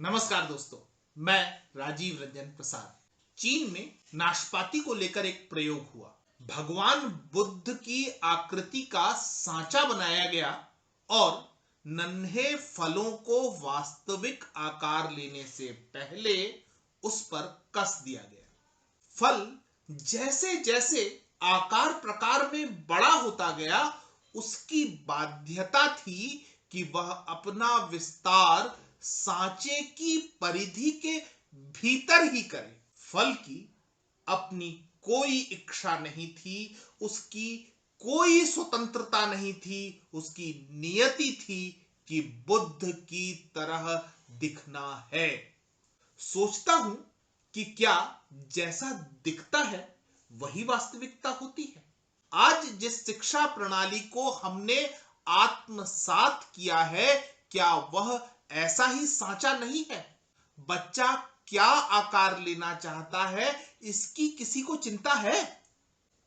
नमस्कार दोस्तों, मैं राजीव रंजन प्रसाद। चीन में नाशपाती को लेकर एक प्रयोग हुआ। भगवान बुद्ध की आकृति का सांचा बनाया गया और नन्हे फलों को वास्तविक आकार लेने से पहले उस पर कस दिया गया। फल जैसे जैसे आकार प्रकार में बड़ा होता गया, उसकी बाध्यता थी कि वह अपना विस्तार सांचे की परिधि के भीतर ही करे। फल की अपनी कोई इच्छा नहीं थी, उसकी कोई स्वतंत्रता नहीं थी। उसकी नियति थी कि बुद्ध की तरह दिखना है। सोचता हूं कि क्या जैसा दिखता है वही वास्तविकता होती है। आज जिस शिक्षा प्रणाली को हमने आत्मसात किया है, क्या वह ऐसा ही सांचा नहीं है? बच्चा क्या आकार लेना चाहता है, इसकी किसी को चिंता है?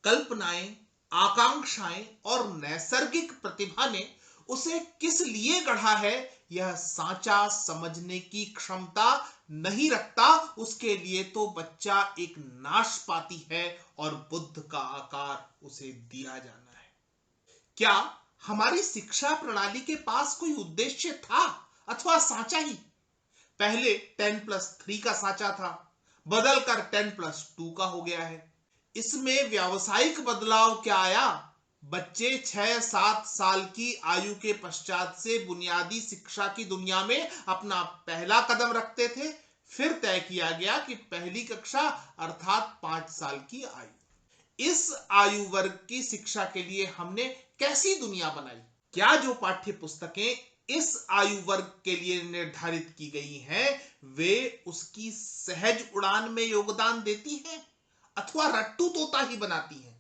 कल्पनाएं, आकांक्षाएं और नैसर्गिक प्रतिभा ने उसे किस लिए गढ़ा है, यह सांचा समझने की क्षमता नहीं रखता। उसके लिए तो बच्चा एक नाशपाती है और बुद्ध का आकार उसे दिया जाना है। क्या हमारी शिक्षा प्रणाली के पास कोई उद्देश्य था अथवा सांचा ही? पहले 10+3 का सांचा था, बदलकर 10+2 का हो गया है। इसमें व्यावसायिक बदलाव क्या आया? बच्चे 6-7 साल की आयु के पश्चात से बुनियादी शिक्षा की दुनिया में अपना पहला कदम रखते थे। फिर तय किया गया कि पहली कक्षा अर्थात 5 साल की आयु। इस आयु वर्ग की शिक्षा के लिए हमने कैसी दुनिया बनाई? क्या जो पाठ्य पुस्तकें इस आयु वर्ग के लिए निर्धारित की गई हैं, वे उसकी सहज उड़ान में योगदान देती हैं अथवा रट्टू तोता ही बनाती हैं?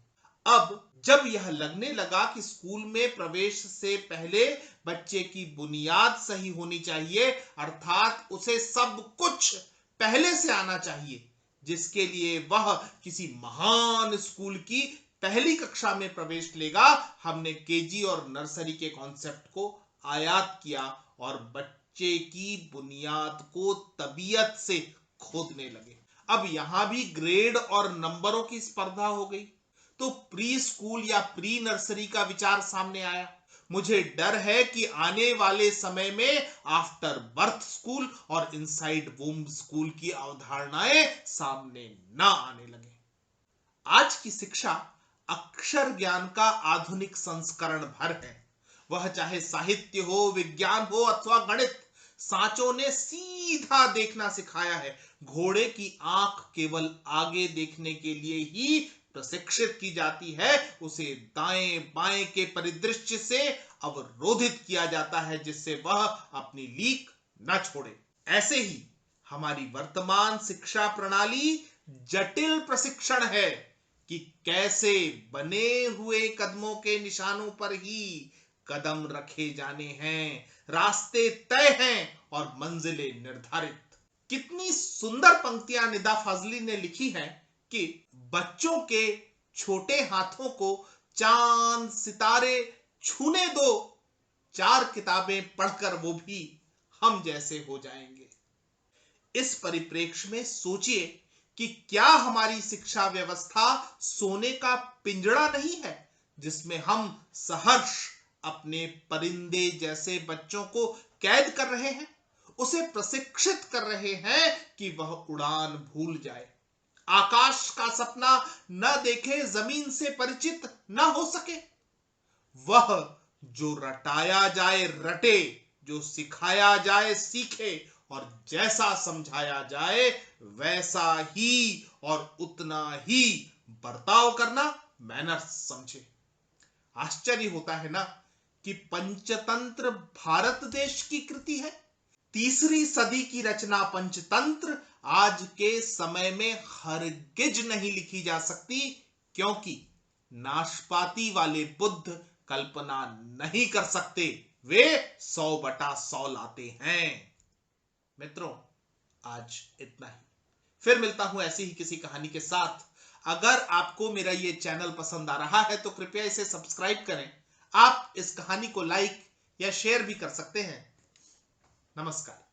अब जब यह लगने लगा कि स्कूल में प्रवेश से पहले बच्चे की बुनियाद सही होनी चाहिए, अर्थात उसे सब कुछ पहले से आना चाहिए जिसके लिए वह किसी महान स्कूल की पहली कक्षा में प्रवेश लेगा, हमने केजी और नर्सरी के कॉन्सेप्ट को आयात किया और बच्चे की बुनियाद को तबीयत से खोदने लगे। अब यहां भी ग्रेड और नंबरों की स्पर्धा हो गई, तो प्री स्कूल या प्री नर्सरी का विचार सामने आया। मुझे डर है कि आने वाले समय में आफ्टर बर्थ स्कूल और इनसाइड वूम्ब स्कूल की अवधारणाएं सामने ना आने लगे। आज की शिक्षा अक्षर ज्ञान का आधुनिक संस्करण भर है। वह चाहे साहित्य हो, विज्ञान हो अथवा गणित, सांचों ने सीधा देखना सिखाया है। घोड़े की आंख केवल आगे देखने के लिए ही प्रशिक्षित की जाती है, उसे दाएं बाएं के परिदृश्य से अवरोधित किया जाता है जिससे वह अपनी लीक न छोड़े। ऐसे ही हमारी वर्तमान शिक्षा प्रणाली जटिल प्रशिक्षण है कि कैसे बने हुए कदमों के निशानों पर ही कदम रखे जाने हैं। रास्ते तय हैं और मंजिलें निर्धारित। कितनी सुंदर पंक्तियां निदा फाजली ने लिखी हैं कि बच्चों के छोटे हाथों को चांद सितारे छूने दो, 4 किताबें पढ़कर वो भी हम जैसे हो जाएंगे। इस परिप्रेक्ष्य में सोचिए कि क्या हमारी शिक्षा व्यवस्था सोने का पिंजड़ा नहीं है जिसमें हम सहर्ष अपने परिंदे जैसे बच्चों को कैद कर रहे हैं, उसे प्रशिक्षित कर रहे हैं कि वह उड़ान भूल जाए, आकाश का सपना न देखे, जमीन से परिचित न हो सके। वह जो रटाया जाए रटे, जो सिखाया जाए सीखे और जैसा समझाया जाए वैसा ही और उतना ही बर्ताव करना मैनर्स समझे। आश्चर्य होता है ना कि पंचतंत्र भारत देश की कृति है। 3री सदी की रचना पंचतंत्र आज के समय में हरगिज नहीं लिखी जा सकती, क्योंकि नाशपाती वाले बुद्ध कल्पना नहीं कर सकते। वे 100/100 लाते हैं। मित्रों, आज इतना ही। फिर मिलता हूं ऐसी ही किसी कहानी के साथ। अगर आपको मेरा ये चैनल पसंद आ रहा है तो कृपया इसे सब्सक्राइब करें। आप इस कहानी को लाइक या शेयर भी कर सकते हैं। नमस्कार।